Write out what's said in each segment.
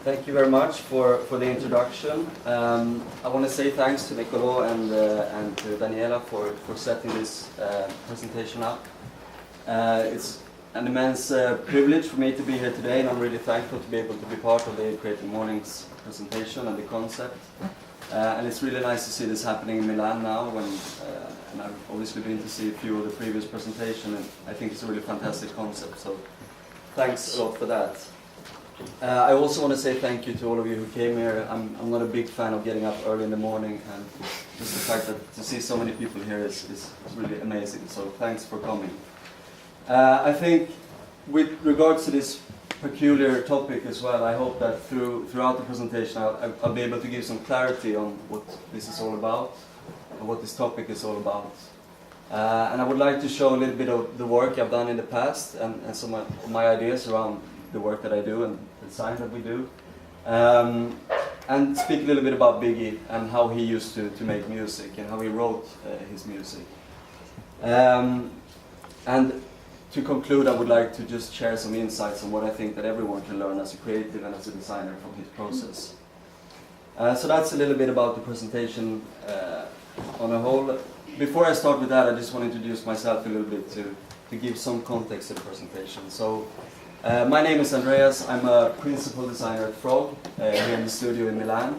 Thank you very much for the introduction. I want to say thanks to Nicolo and to Daniela for setting this presentation up. It's an immense privilege for me to be here today, and I'm really thankful to be able to be part of the Creative Mornings presentation and the concept. And it's really nice to see this happening in Milan now, and I've obviously been to see a few of the previous presentations, and I think it's a really fantastic concept, so thanks a lot for that. I also want to say thank you to all of you who came here. I'm not a big fan of getting up early in the morning, and just the fact that to see so many people here is really amazing, so thanks for coming. I think with regards to this peculiar topic as well, I hope that throughout the presentation I'll be able to give some clarity on what this is all about and what this topic is all about. And I would like to show a little bit of the work I've done in the past and some of my ideas around the work that I do and the design that we do. And speak a little bit about Biggie and how he used to make music and how he wrote his music. And to conclude, I would like to just share some insights on what I think that everyone can learn as a creative and as a designer from his process. So that's a little bit about the presentation on a whole. Before I start with that, I just want to introduce myself a little bit to give some context to the presentation. So, my name is Andreas. I'm a principal designer at Frog here in the studio in Milan.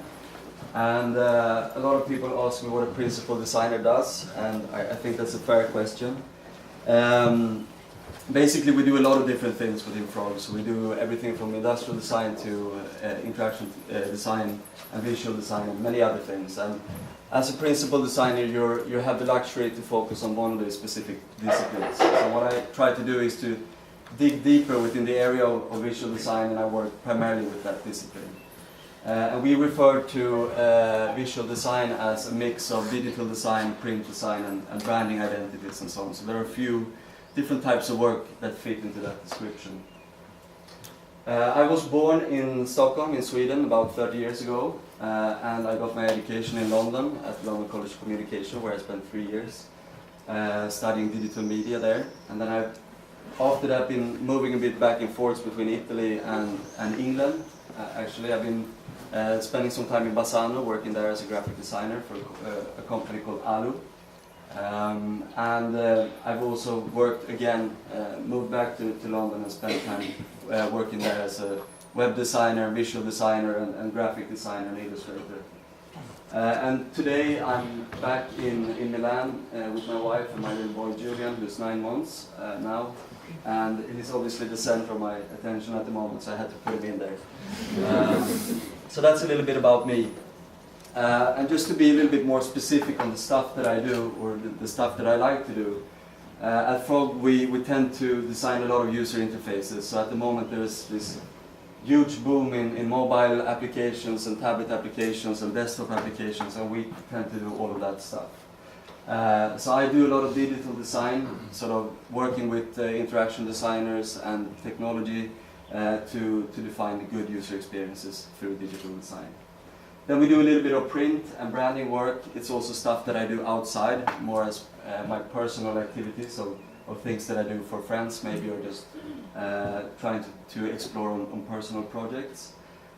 And a lot of people ask me what a principal designer does, and I think that's a fair question. Basically, we do a lot of different things within Frog. So we do everything from industrial design to interaction design and visual design and many other things. And as a principal designer, you have the luxury to focus on one of the specific disciplines. So what I try to do is to dig deeper within the area of visual design, and I work primarily with that discipline. And we refer to visual design as a mix of digital design, print design, and branding identities and so on. So there are a few different types of work that fit into that description. I was born in Stockholm, in Sweden, about 30 years ago, and I got my education in London at London College of Communication, where I spent 3 years studying digital media there. And then after that, I've been moving a bit back and forth between Italy and England. Actually, I've been spending some time in Bassano, working there as a graphic designer for a company called Alu. And I've also worked again, moved back to London and spent time working there as a web designer, visual designer, and graphic designer and illustrator. And today I'm back in Milan with my wife and my little boy Julian, who's 9 months now. And he's obviously the center of my attention at the moment, so I had to put him in there. So that's a little bit about me. And just to be a little bit more specific on the stuff that I do, or the stuff that I like to do, at Frog we tend to design a lot of user interfaces. So at the moment there's this huge boom in mobile applications and tablet applications and desktop applications, and we tend to do all of that stuff. So I do a lot of digital design, sort of working with interaction designers and technology to define the good user experiences through digital design. Then we do a little bit of print and branding work. It's also stuff that I do outside, more as my personal activities, so of things that I do for friends maybe, or just trying to explore on personal projects.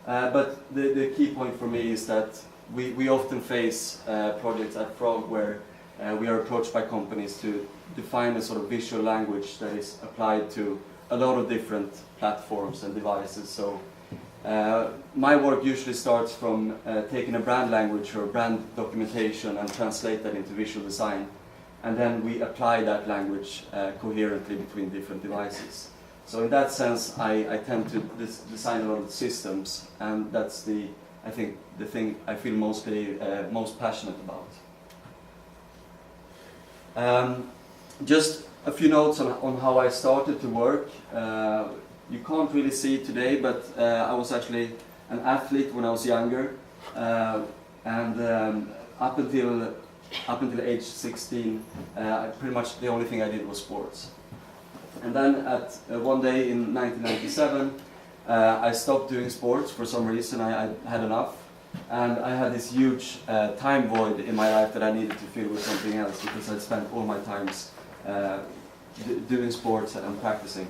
But the key point for me is that we often face projects at Frog where we are approached by companies to define a sort of visual language that is applied to a lot of different platforms and devices. So my work usually starts from taking a brand language or brand documentation and translate that into visual design, and then we apply that language coherently between different devices. So in that sense, I tend to design a lot of systems, and that's I think the thing I feel most passionate about. Just a few notes on how I started to work. You can't really see it today, but I was actually an athlete when I was younger, and up until age 16, pretty much the only thing I did was sports. And then at one day in 1997, I stopped doing sports for some reason. I had enough, and I had this huge time void in my life that I needed to fill with something else, because I'd spent all my times doing sports and practicing.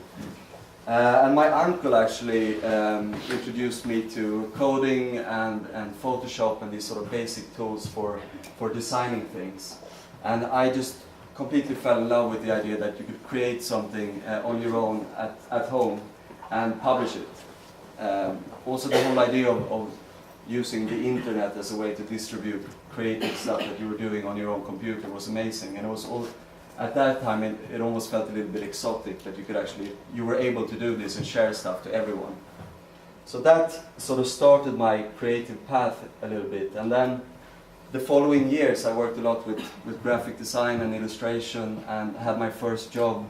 And my uncle actually introduced me to coding and Photoshop and these sort of basic tools for designing things. And I just completely fell in love with the idea that you could create something on your own at home and publish it. Also the whole idea of using the internet as a way to distribute creative stuff that you were doing on your own computer was amazing. And it was all, at that time it almost felt a little bit exotic that you were able to do this and share stuff to everyone. So that sort of started my creative path a little bit. And then the following years I worked a lot with graphic design and illustration, and had my first job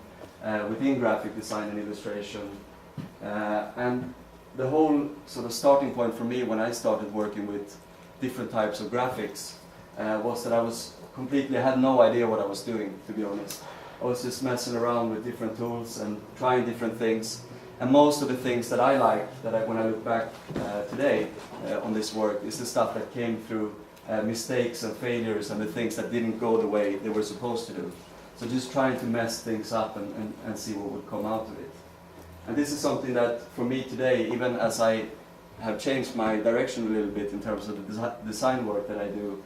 within graphic design and illustration. And the whole sort of starting point for me when I started working with different types of graphics was that I had no idea what I was doing, to be honest. I was just messing around with different tools and trying different things. And most of the things that I like, when I look back today on this work, is the stuff that came through mistakes and failures and the things that didn't go the way they were supposed to do. So just trying to mess things up and see what would come out of it. And this is something that, for me today, even as I have changed my direction a little bit in terms of the design work that I do,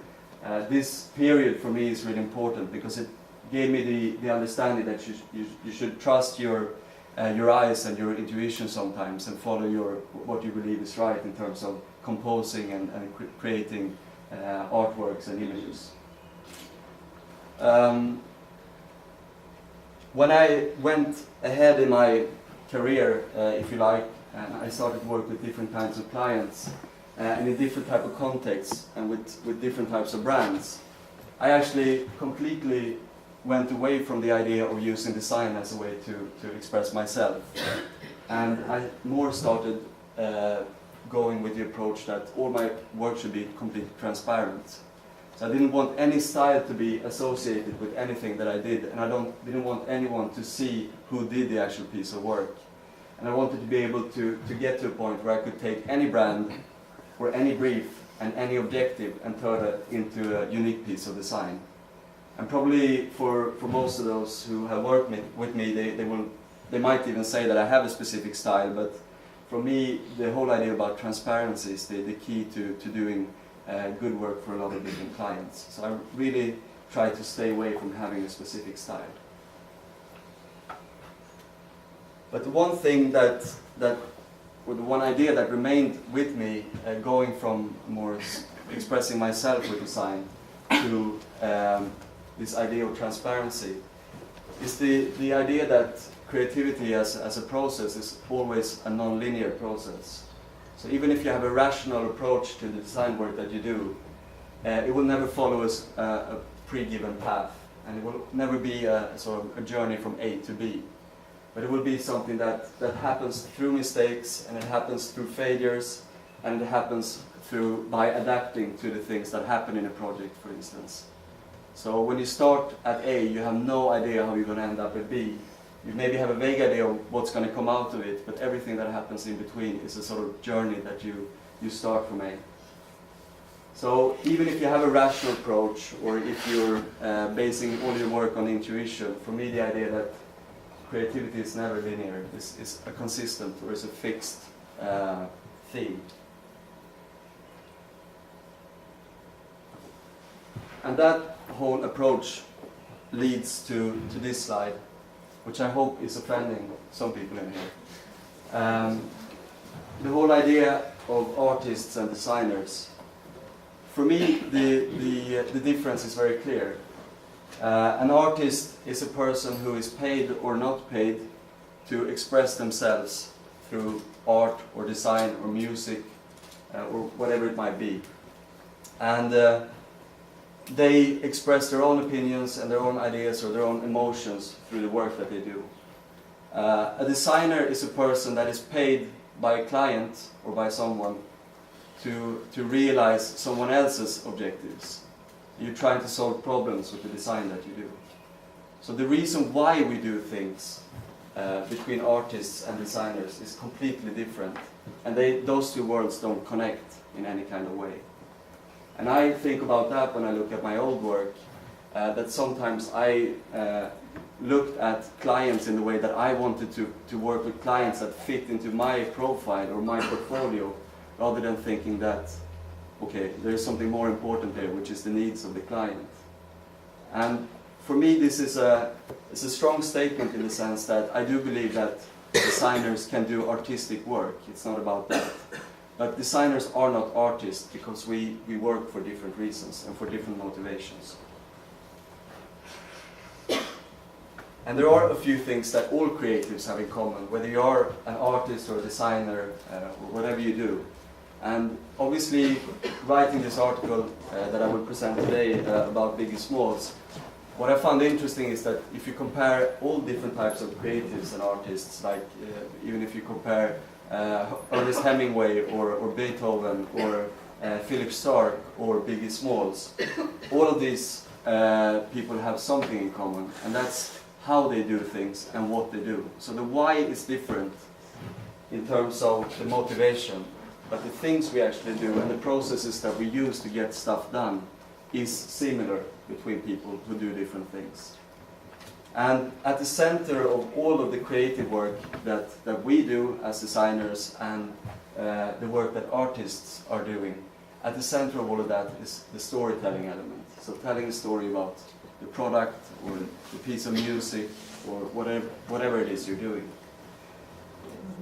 this period for me is really important, because it gave me the understanding that you should trust your eyes and your intuition sometimes, and follow what you believe is right in terms of composing and creating artworks and images. When I went ahead in my career, if you like, and I started to work with different kinds of clients and in different type of contexts and with different types of brands, I actually completely went away from the idea of using design as a way to express myself. And I more started going with the approach that all my work should be completely transparent. So I didn't want any style to be associated with anything that I did, and I didn't want anyone to see who did the actual piece of work. And I wanted to be able to get to a point where I could take any brand or any brief and any objective and turn it into a unique piece of design. And probably for most of those who have worked with me, they might even say that I have a specific style, but for me, the whole idea about transparency is the key to doing good work for a lot of different clients. So I really try to stay away from having a specific style. But the one thing or the one idea that remained with me, going from more expressing myself with design to this idea of transparency, is the idea that creativity as a process is always a non-linear process. So even if you have a rational approach to the design work that you do, it will never follow a pre-given path, and it will never be a sort of a journey from A to B. But it will be something that happens through mistakes, and it happens through failures, and it happens by adapting to the things that happen in a project, for instance. So when you start at A, you have no idea how you're going to end up at B. You maybe have a vague idea of what's going to come out of it, but everything that happens in between is a sort of journey that you start from A. So even if you have a rational approach, or if you're basing all your work on intuition, for me the idea that creativity is never linear, is a consistent or is a fixed theme. And that whole approach leads to this slide, which I hope is offending some people in here. The whole idea of artists and designers. For me, the difference is very clear. An artist is a person who is paid or not paid to express themselves through art or design or music or whatever it might be. And they express their own opinions and their own ideas or their own emotions through the work that they do. A designer is a person that is paid by a client or by someone to realize someone else's objectives. You're trying to solve problems with the design that you do. So the reason why we do things between artists and designers is completely different. And those two worlds don't connect in any kind of way. And I think about that when I look at my old work, that sometimes I looked at clients in the way that I wanted to work with clients that fit into my profile or my portfolio, rather than thinking that, okay, there is something more important there, which is the needs of the client. And for me, this is it's a strong statement in the sense that I do believe that designers can do artistic work. It's not about that. But designers are not artists because we work for different reasons and for different motivations. And there are a few things that all creatives have in common, whether you are an artist or a designer or whatever you do. And obviously, writing this article that I will present today about Biggie Smalls, what I found interesting is that if you compare all different types of creatives and artists, like even if you compare Ernest Hemingway or Beethoven or Philip Stark or Biggie Smalls, all of these people have something in common, and that's how they do things and what they do. So the why is different in terms of the motivation, but the things we actually do and the processes that we use to get stuff done is similar between people who do different things. And at the center of all of the creative work that we do as designers and the work that artists are doing, at the center of all of that is the storytelling element. So telling a story about the product or the piece of music or whatever it is you're doing.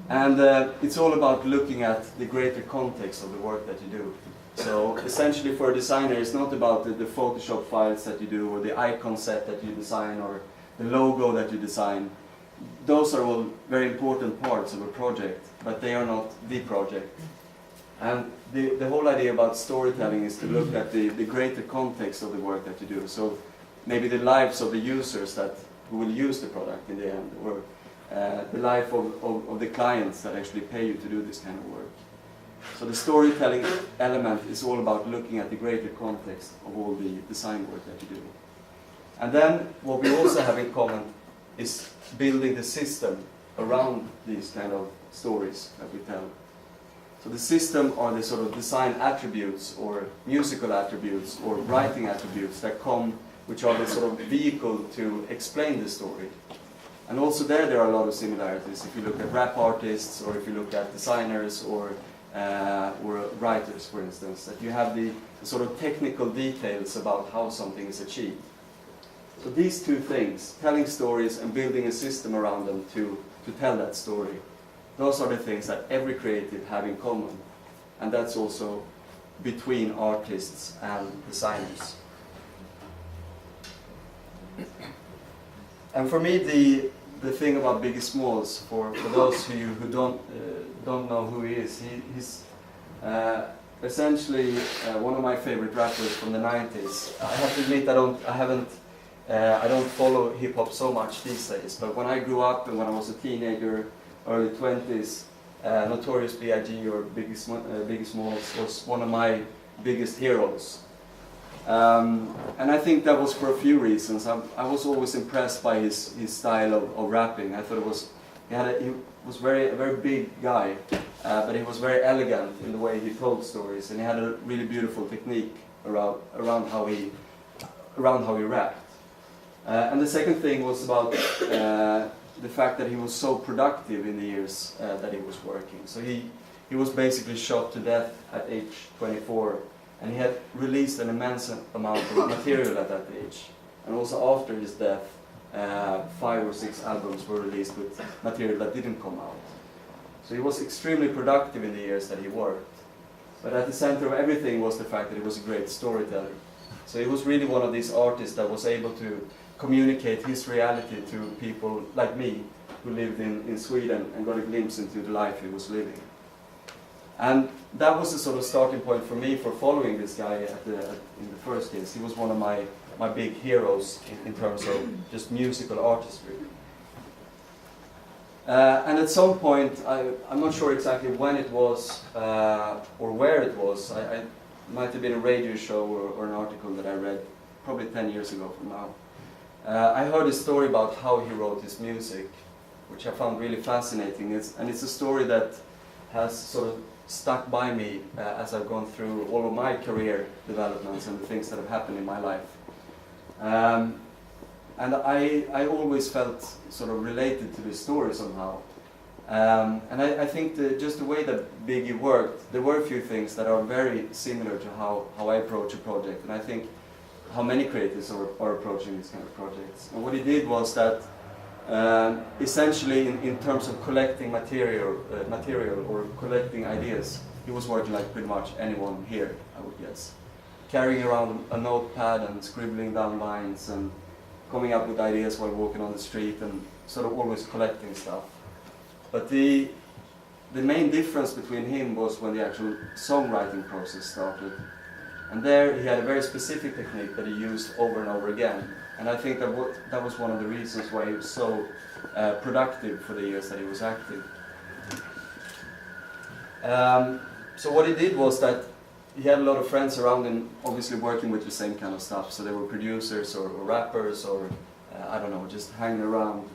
And it's all about looking at the greater context of the work that you do. So essentially for a designer, it's not about the Photoshop files that you do or the icon set that you design or the logo that you design. Those are all very important parts of a project, but they are not the project. And the whole idea about storytelling is to look at the greater context of the work that you do. So maybe the lives of the users who will use the product in the end, or the life of the clients that actually pay you to do this kind of work. So the storytelling element is all about looking at the greater context of all the design work that you do. And then what we also have in common is building the system around these kind of stories that we tell. So the system are the sort of design attributes or musical attributes or writing attributes that come, which are the sort of vehicle to explain the story. And also there are a lot of similarities. If you look at rap artists or if you look at designers or writers, for instance, that you have the sort of technical details about how something is achieved. So these two things, telling stories and building a system around them to tell that story, those are the things that every creative have in common. And that's also between artists and designers. And for me, the thing about Biggie Smalls, for those of you who don't know who he is, he's essentially one of my favorite rappers from the 90s. I have to admit I don't follow hip hop so much these days, but when I grew up and when I was a teenager, early 20s, Notorious B.I.G. or Biggie Smalls was one of my biggest heroes. And I think that was for a few reasons. I was always impressed by his style of rapping. I thought he was a very big guy, but he was very elegant in the way he told stories, and he had a really beautiful technique around how he rapped. And the second thing was about the fact that he was so productive in the years that he was working. So he was basically shot to death at age 24. And he had released an immense amount of material at that age. And also after his death, 5 or 6 albums were released with material that didn't come out. So he was extremely productive in the years that he worked. But at the center of everything was the fact that he was a great storyteller. So he was really one of these artists that was able to communicate his reality to people like me, who lived in Sweden and got a glimpse into the life he was living. And that was the sort of starting point for me for following this guy in the first case. He was one of my big heroes in terms of just musical artistry. And at some point, I'm not sure exactly when it was or where it was. I might have been a radio show or an article that I read probably 10 years ago from now. I heard a story about how he wrote his music, which I found really fascinating. And it's a story that has sort of stuck by me as I've gone through all of my career developments and the things that have happened in my life. And I always felt sort of related to this story somehow. And I think just the way that Biggie worked, there were a few things that are very similar to how I approach a project, and I think how many creators are approaching these kind of projects. And what he did was that essentially in terms of collecting material or collecting ideas, he was working like pretty much anyone here, I would guess. Carrying around a notepad and scribbling down lines and coming up with ideas while walking on the street and sort of always collecting stuff. But the main difference between him was when the actual songwriting process started. And there he had a very specific technique that he used over and over again. And I think that was one of the reasons why he was so productive for the years that he was active. So what he did was that he had a lot of friends around him, obviously working with the same kind of stuff. So they were producers or rappers or, I don't know, just hanging around.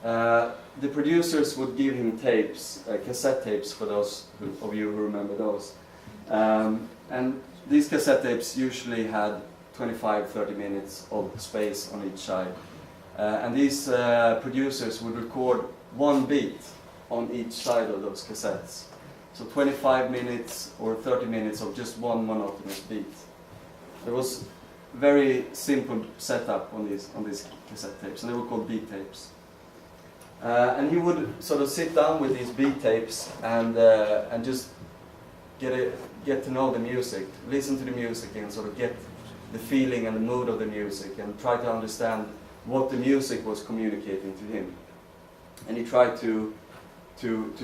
The producers would give him tapes, cassette tapes for those of you who remember those. And these cassette tapes usually had 25-30 minutes of space on each side. And these producers would record one beat on each side of those cassettes. So 25 minutes or 30 minutes of just one monotonous beat. There was very simple setup on these cassette tapes, and they were called beat tapes. And he would sort of sit down with these beat tapes and just get to know the music, listen to the music, and sort of get the feeling and the mood of the music, and try to understand what the music was communicating to him. And he tried to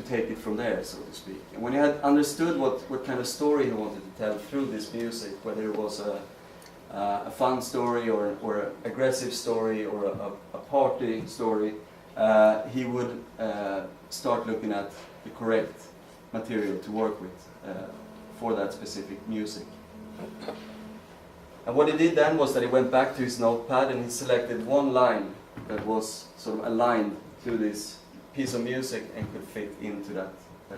take it from there, so to speak. And when he had understood what kind of story he wanted to tell through this music, whether it was a fun story or an aggressive story or a party story, he would start looking at the correct material to work with for that specific music. And what he did then was that he went back to his notepad and he selected one line that was sort of aligned to this piece of music and could fit into that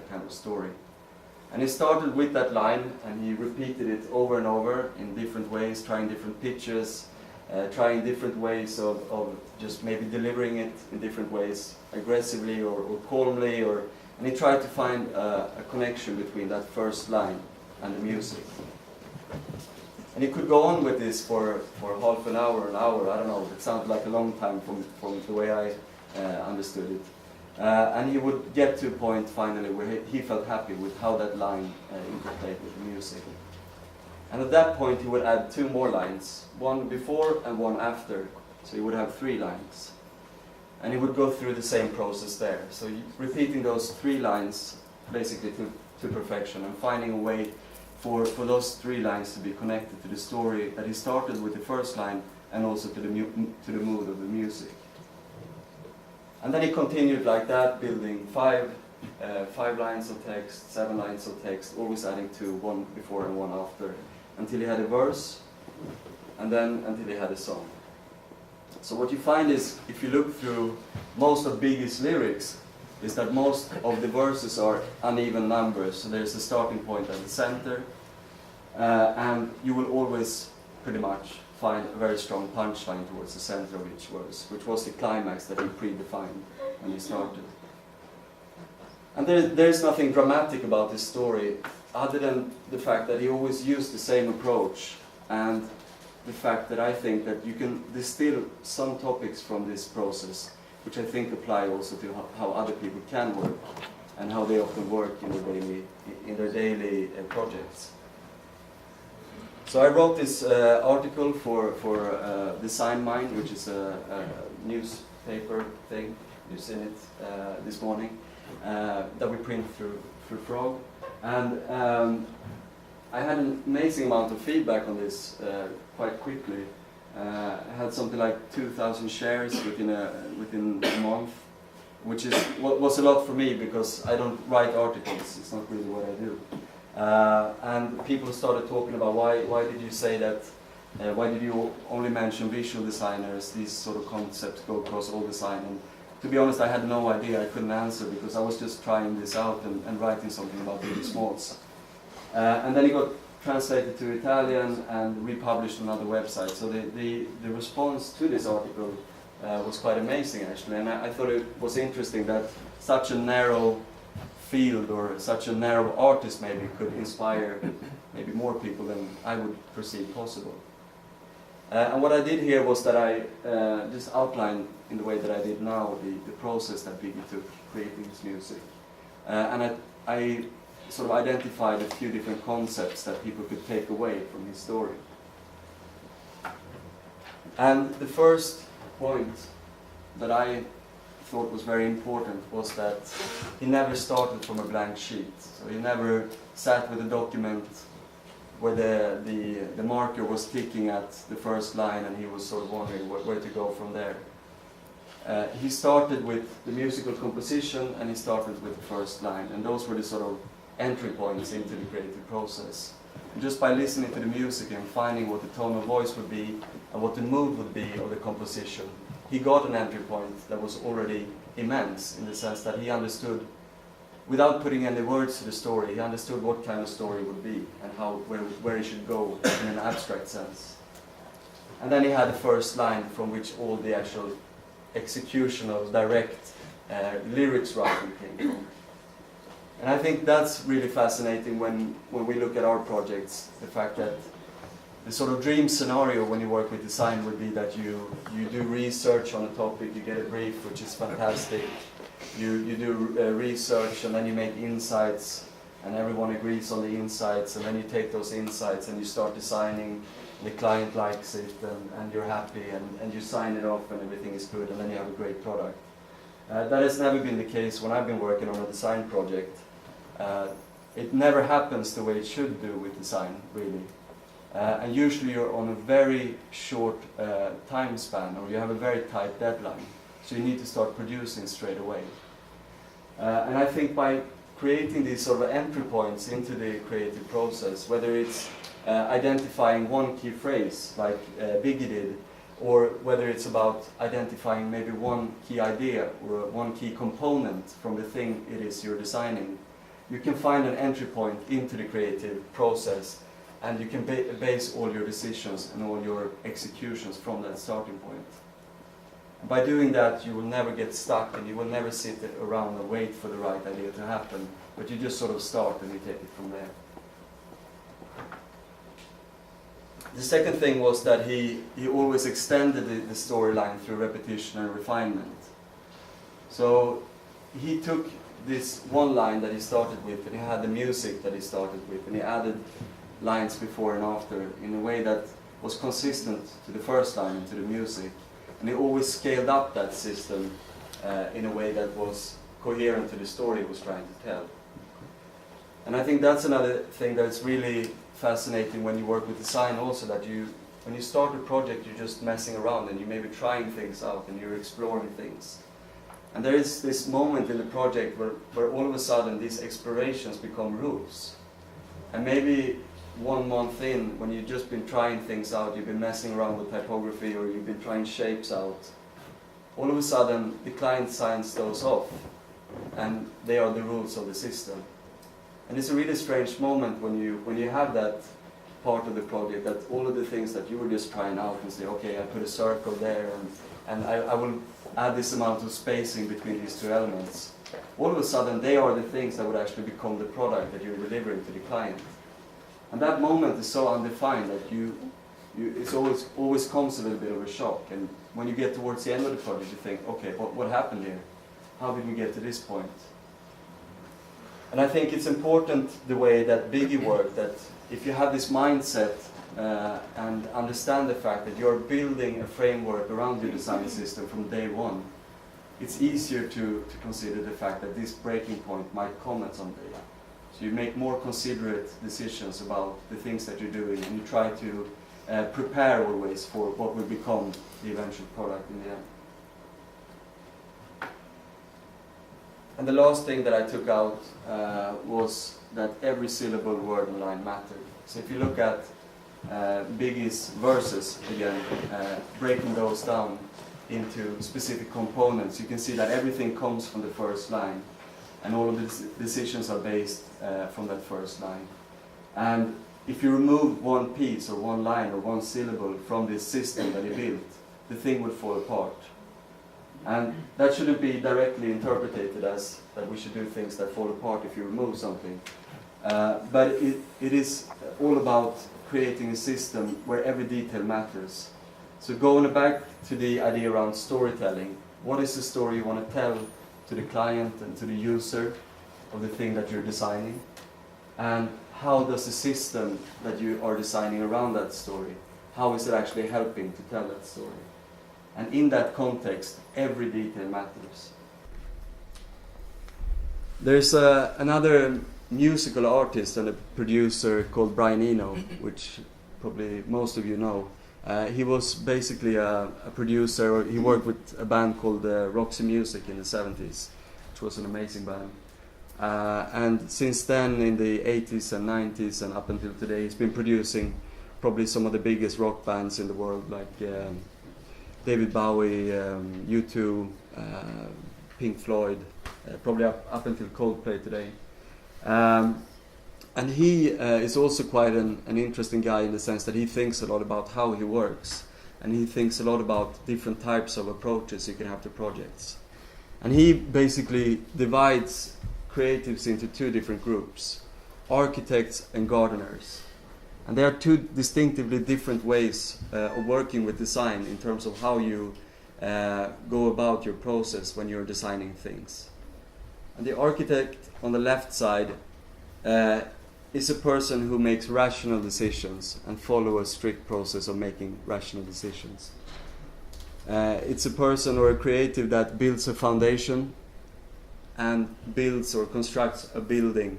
kind of story. And he started with that line and he repeated it over and over in different ways, trying different pitches, trying different ways of just maybe delivering it in different ways, aggressively or calmly, and he tried to find a connection between that first line and the music. And he could go on with this for half an hour, I don't know, it sounded like a long time from the way I understood it. And he would get to a point finally where he felt happy with how that line interplayed with the music. And at that point he would add 2 more lines, one before and one after, so he would have 3 lines. And he would go through the same process there, so repeating those 3 lines basically to perfection and finding a way for those 3 lines to be connected to the story that he started with the first line and also to the mood of the music. And then he continued like that, building 5 lines of text, 7 lines of text, always adding 2, one before and one after, until he had a verse, and then until he had a song. So what you find is, if you look through most of Biggie's lyrics, is that most of the verses are uneven numbers. So there's a starting point at the center, and you will always pretty much find a very strong punchline towards the center of each verse, which was the climax that he predefined when he started. And there's nothing dramatic about this story, other than the fact that he always used the same approach, and the fact that I think that you can distill some topics from this process, which I think apply also to how other people can work, and how they often work in their daily projects. So I wrote this article for Design Mind, which is a newspaper thing. You've seen it this morning, that we print through after Frog, and I had an amazing amount of feedback on this quite quickly. I had something like 2,000 shares within a month, which was a lot for me because I don't write articles. It's not really what I do. And people started talking about why did you say that? Why did you only mention visual designers? These sort of concepts go across all design. And to be honest, I had no idea. I couldn't answer because I was just trying this out and writing something about Biggie Smalls. And then it got translated to Italian and republished on other websites. So the response to this article was quite amazing, actually. And I thought it was interesting that such a narrow field or such a narrow artist maybe could inspire maybe more people than I would perceive possible. And what I did here was that I just outlined in the way that I did now the process that Biggie took creating his music. And I sort of identified a few different concepts that people could take away from his story. And the first point that I thought was very important was that he never started from a blank sheet. So he never sat with a document where the marker was ticking at the first line and he was sort of wondering where to go from there. He started with the musical composition and he started with the first line, and those were the sort of entry points into the creative process. And just by listening to the music and finding what the tone of voice would be and what the mood would be of the composition, he got an entry point that was already immense in the sense that he understood, without putting any words to the story, he understood what kind of story it would be and where it should go in an abstract sense. And then he had the first line from which all the actual execution of direct lyrics writing came from. And I think that's really fascinating when we look at our projects, the fact that the sort of dream scenario when you work with design would be that you do research on a topic, you get a brief, which is fantastic. You do research and then you make insights and everyone agrees on the insights, and then you take those insights and you start designing, the client likes it and you're happy and you sign it off and everything is good and then you have a great product. That has never been the case when I've been working on a design project. It never happens the way it should do with design, really. And usually you're on a very short time span, or you have a very tight deadline. So you need to start producing straight away. And I think by creating these sort of entry points into the creative process, whether it's identifying one key phrase, like Biggie did, or whether it's about identifying maybe one key idea or one key component from the thing it is you're designing, you can find an entry point into the creative process, and you can base all your decisions and all your executions from that starting point. By doing that, you will never get stuck and you will never sit around and wait for the right idea to happen, but you just sort of start and you take it from there. The second thing was that he always extended the storyline through repetition and refinement. So he took this one line that he started with, and he had the music that he started with, and he added lines before and after in a way that was consistent to the first line and to the music. And he always scaled up that system in a way that was coherent to the story he was trying to tell. And I think that's another thing that's really fascinating when you work with design also, that when you start a project, you're just messing around and you may be trying things out and you're exploring things. And there is this moment in the project where all of a sudden these explorations become rules. And maybe 1 month in, when you've just been trying things out, you've been messing around with typography or you've been trying shapes out, all of a sudden the client signs those off and they are the rules of the system. And it's a really strange moment when you have that part of the project, that all of the things that you were just trying out and say, okay, I put a circle there and I will add this amount of spacing between these two elements. All of a sudden they are the things that would actually become the product that you're delivering to the client. And that moment is so undefined that it's always comes a little bit of a shock. And when you get towards the end of the project, you think, okay, what happened here? How did we get to this point? And I think it's important the way that Biggie worked, that if you have this mindset and understand the fact that you're building a framework around your design system from day one, it's easier to consider the fact that this breaking point might come at some day. So you make more considerate decisions about the things that you're doing, and you try to prepare always for what will become the eventual product in the end. And the last thing that I took out was that every syllable, word and line mattered. So if you look at Biggie's verses again, breaking those down into specific components, you can see that everything comes from the first line, and all of the decisions are based from that first line. And if you remove one piece or one line or one syllable from this system that he built, the thing would fall apart. And that shouldn't be directly interpreted as that we should do things that fall apart if you remove something. But it is all about creating a system where every detail matters. So going back to the idea around storytelling, what is the story you want to tell to the client and to the user of the thing that you're designing? And how does the system that you are designing around that story, how is it actually helping to tell that story? And in that context, every detail matters. There's another musical artist and a producer called Brian Eno, which probably most of you know. He was basically a producer. He worked with a band called Roxy Music in the 70s, which was an amazing band. And since then, in the 80s and 90s and up until today, he's been producing probably some of the biggest rock bands in the world, like David Bowie, U2, Pink Floyd, probably up until Coldplay today. And he is also quite an interesting guy in the sense that he thinks a lot about how he works, and he thinks a lot about different types of approaches you can have to projects. And he basically divides creatives into two different groups, architects and gardeners. And there are two distinctively different ways of working with design in terms of how you go about your process when you're designing things. And the architect on the left side is a person who makes rational decisions and follow a strict process of making rational decisions. It's a person or a creative that builds a foundation and builds or constructs a building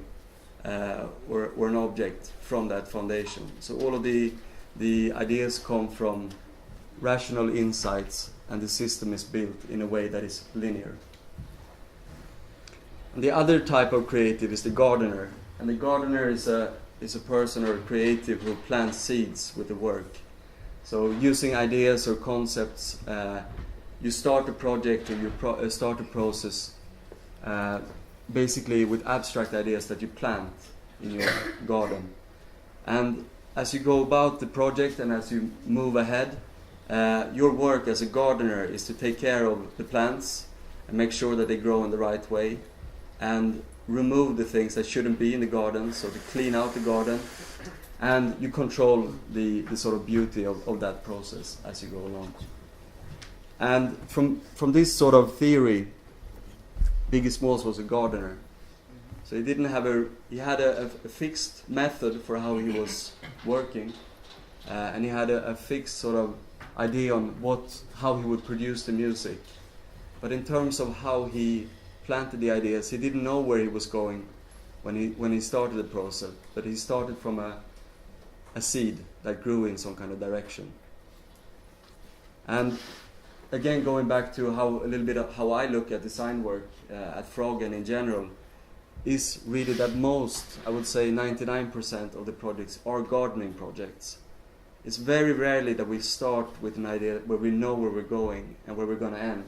or an object from that foundation. So all of the ideas come from rational insights, and the system is built in a way that is linear. And the other type of creative is the gardener. And the gardener is a person or a creative who plants seeds with the work. So using ideas or concepts, you start a project or you start a process basically with abstract ideas that you plant in your garden. And as you go about the project and as you move ahead, your work as a gardener is to take care of the plants and make sure that they grow in the right way, and remove the things that shouldn't be in the garden, so to clean out the garden, and you control the sort of beauty of that process as you go along. And from this sort of theory, Biggie Smalls was a gardener. So he had a fixed method for how he was working, and he had a fixed sort of idea on how he would produce the music. But in terms of how he planted the ideas, he didn't know where he was going when he started the process, but he started from a seed that grew in some kind of direction. And again, going back to a little bit of how I look at design work at Frog and in general, is really that I would say 99% of the projects are gardening projects. It's very rarely that we start with an idea where we know where we're going and where we're going to end.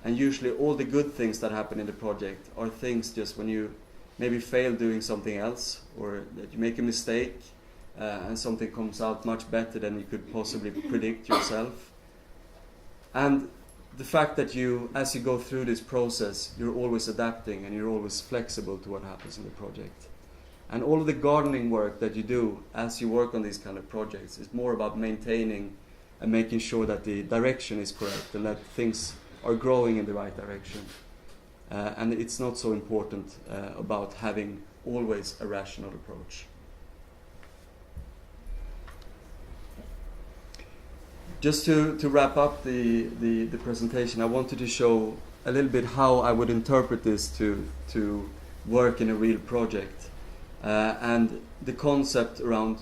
And usually all the good things that happen in the project are things just when you maybe fail doing something else, or that you make a mistake and something comes out much better than you could possibly predict yourself. And the fact that as you go through this process, you're always adapting and you're always flexible to what happens in the project. And all of the gardening work that you do as you work on these kind of projects is more about maintaining and making sure that the direction is correct and that things are growing in the right direction. And it's not so important about having always a rational approach. Just to wrap up the presentation, I wanted to show a little bit how I would interpret this to work in a real project. And the concept around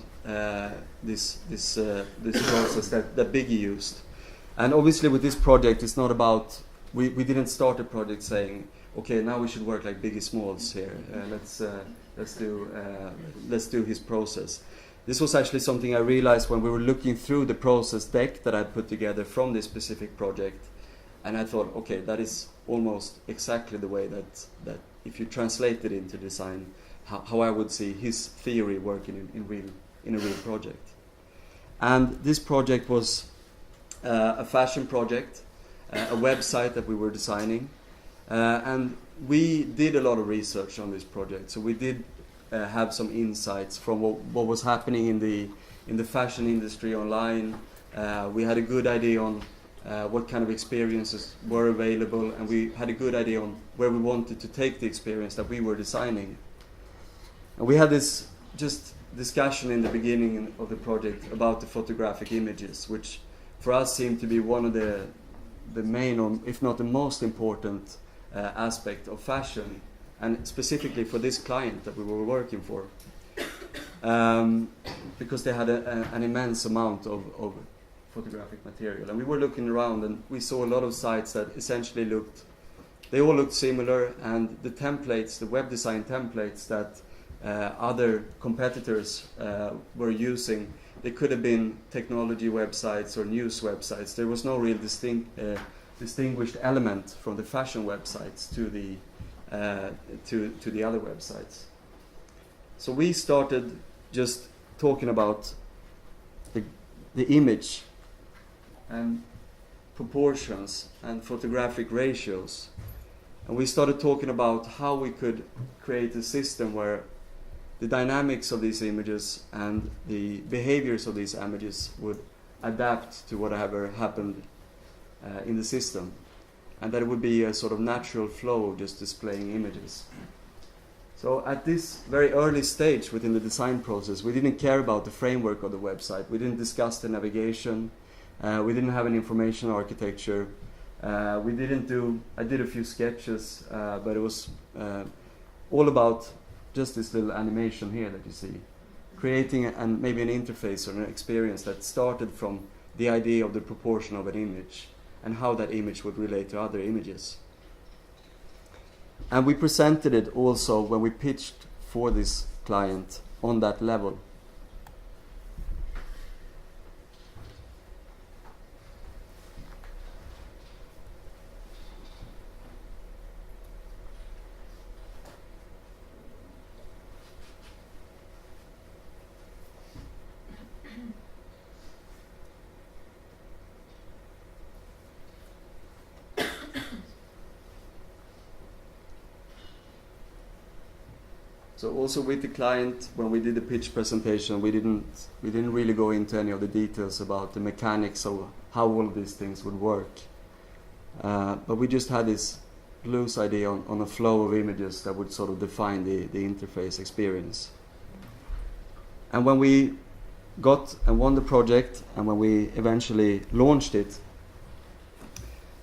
this process that Biggie used. And obviously with this project, it's not about, we didn't start a project saying, okay, now we should work like Biggie Smalls here. Let's do his process. This was actually something I realized when we were looking through the process deck that I put together from this specific project. And I thought, okay, that is almost exactly the way that if you translate it into design, how I would see his theory working in a real project. And this project was a fashion project, a website that we were designing. And we did a lot of research on this project. So we did have some insights from what was happening in the fashion industry online. We had a good idea on what kind of experiences were available, and we had a good idea on where we wanted to take the experience that we were designing. And we had this just discussion in the beginning of the project about the photographic images, which for us seemed to be one of the main, or if not the most important aspect of fashion, and specifically for this client that we were working for, because they had an immense amount of photographic material. And we were looking around and we saw a lot of sites that essentially they all looked similar, and the templates, the web design templates that other competitors were using, they could have been technology websites or news websites. There was no real distinguished element from the fashion websites to the other websites. So we started just talking about the image and proportions and photographic ratios, and we started talking about how we could create a system where the dynamics of these images and the behaviors of these images would adapt to whatever happened in the system, and that it would be a sort of natural flow of just displaying images. So at this very early stage within the design process, we didn't care about the framework of the website. We didn't discuss the navigation. We didn't have an information architecture. I did a few sketches, but it was all about just this little animation here that you see, creating maybe an interface or an experience that started from the idea of the proportion of an image and how that image would relate to other images. And we presented it also when we pitched for this client on that level. So also with the client, when we did the pitch presentation, we didn't really go into any of the details about the mechanics of how all of these things would work. But we just had this loose idea on a flow of images that would sort of define the interface experience. And when we got and won the project, and when we eventually launched it,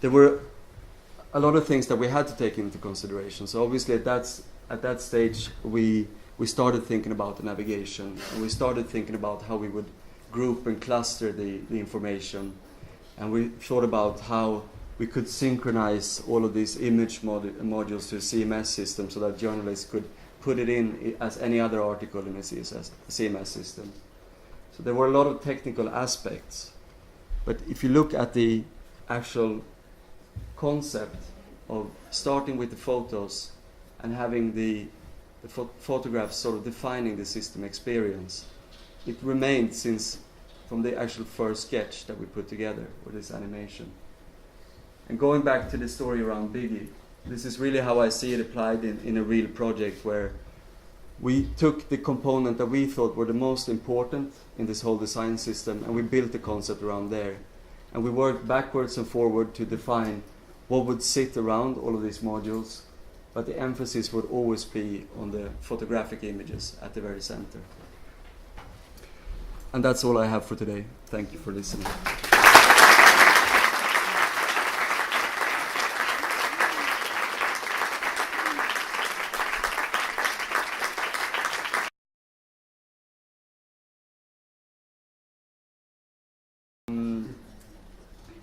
there were a lot of things that we had to take into consideration. So obviously at that stage, we started thinking about the navigation, and we started thinking about how we would group and cluster the information, and we thought about how we could synchronize all of these image modules to a CMS system so that journalists could put it in as any other article in a CMS system. So there were a lot of technical aspects, but if you look at the actual concept of starting with the photos and having the photographs sort of defining the system experience, it remained from the actual first sketch that we put together with this animation. And going back to the story around Biggie, this is really how I see it applied in a real project, where we took the component that we thought were the most important in this whole design system, and we built the concept around there. And we worked backwards and forward to define what would sit around all of these modules, but the emphasis would always be on the photographic images at the very center. And that's all I have for today. Thank you for listening.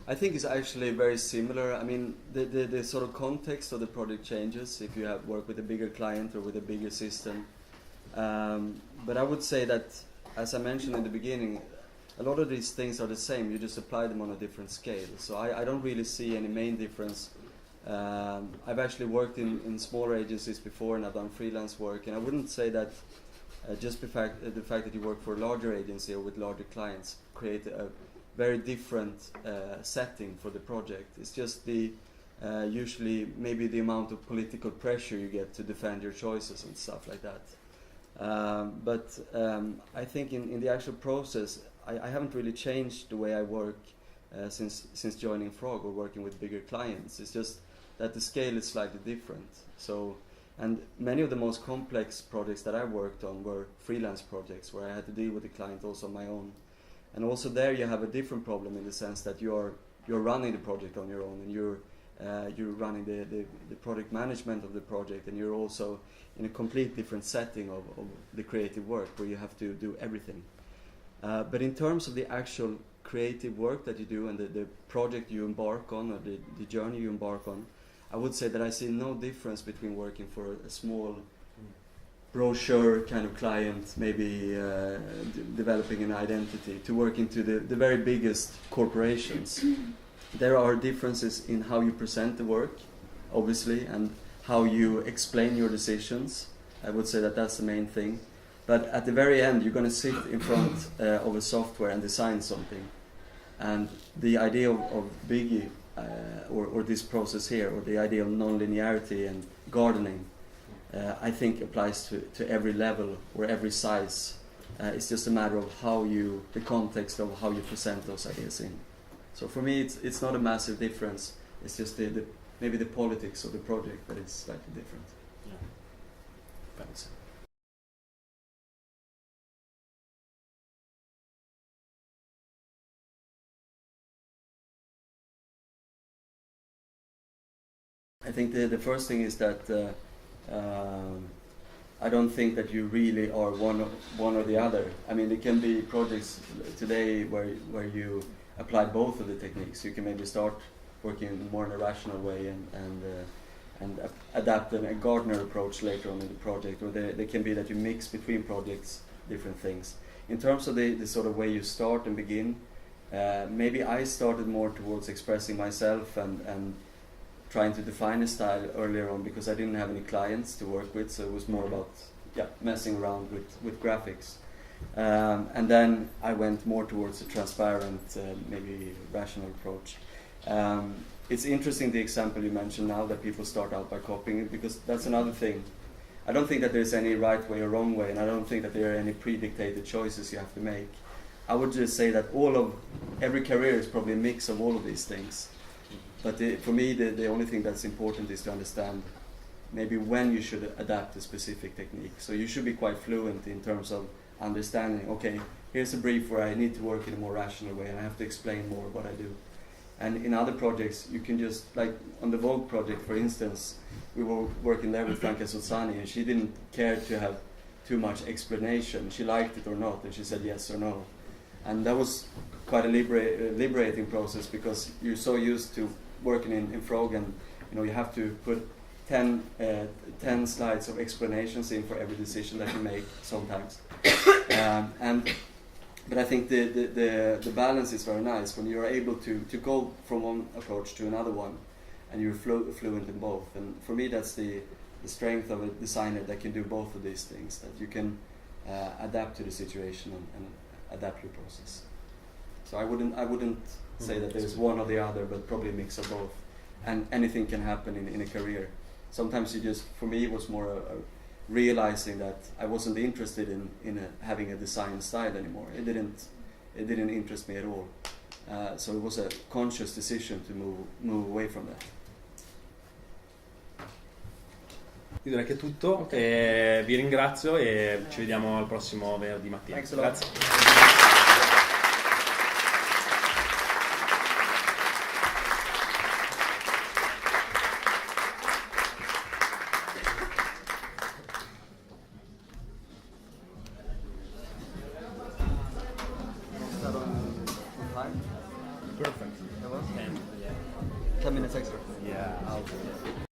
I think it's actually very similar. I mean, the sort of context of the project changes if you have work with a bigger client or with a bigger system. But I would say that, as I mentioned in the beginning, a lot of these things are the same. You just apply them on a different scale. So I don't really see any main difference. I've actually worked in smaller agencies before, and I've done freelance work. And I wouldn't say that just the fact that you work for a larger agency or with larger clients create a very different setting for the project. It's just the usually maybe the amount of political pressure you get to defend your choices and stuff like that. But I think in the actual process, I haven't really changed the way I work since joining Frog or working with bigger clients. It's just that the scale is slightly different. So, and many of the most complex projects that I worked on were freelance projects where I had to deal with the client also on my own. And also there you have a different problem in the sense that you're running the project on your own, and you're running the project management of the project, and you're also in a complete different setting of the creative work where you have to do everything. But in terms of the actual creative work that you do and the project you embark on or the journey you embark on, I would say that I see no difference between working for a small brochure kind of client, maybe developing an identity, to working to the very biggest corporations. There are differences in how you present the work, obviously, and how you explain your decisions. I would say that that's the main thing. But at the very end, you're going to sit in front of a software and design something. And the idea of Biggie, or this process here, or the idea of non-linearity and gardening, I think applies to every level or every size. It's just a matter of the context of how you present those ideas in. So for me, it's not a massive difference. It's just maybe the politics of the project that is slightly different. Yeah. Thanks. I think the first thing is that I don't think that you really are one or the other. I mean, there can be projects today where you apply both of the techniques. You can maybe start working more in a rational way and adapt a gardener approach later on in the project, or there can be that you mix between projects different things. In terms of the sort of way you start and begin, maybe I started more towards expressing myself and trying to define a style earlier on because I didn't have any clients to work with, so it was more about messing around with graphics. And then I went more towards a transparent, maybe rational approach. It's interesting the example you mentioned now that people start out by copying it, because that's another thing. I don't think that there's any right way or wrong way, and I don't think that there are any predictated choices you have to make. I would just say that every career is probably a mix of all of these things. But for me, the only thing that's important is to understand maybe when you should adapt a specific technique. So you should be quite fluent in terms of understanding, okay, here's a brief where I need to work in a more rational way and I have to explain more what I do. And in other projects, you can just, like on the Vogue project, for instance, we were working there with Franca Sozzani, and she didn't care to have too much explanation. She liked it or not, and she said yes or no. And that was quite a liberating process, because you're so used to working in Frog, and you have to put 10 slides of explanations in for every decision that you make sometimes. But I think the balance is very nice when you're able to go from one approach to another one, and you're fluent in both. And for me, that's the strength of a designer that can do both of these things, that you can adapt to the situation and adapt your process. So I wouldn't say that there's one or the other, but probably a mix of both. And anything can happen in a career. Sometimes for me, it was more realizing that I wasn't interested in having a design style anymore. It didn't interest me at all. So it was a conscious decision to move away from that. Io direi che è tutto. Okay. Vi ringrazio e ci vediamo al prossimo venerdì mattina. Grazie. Perfect. out.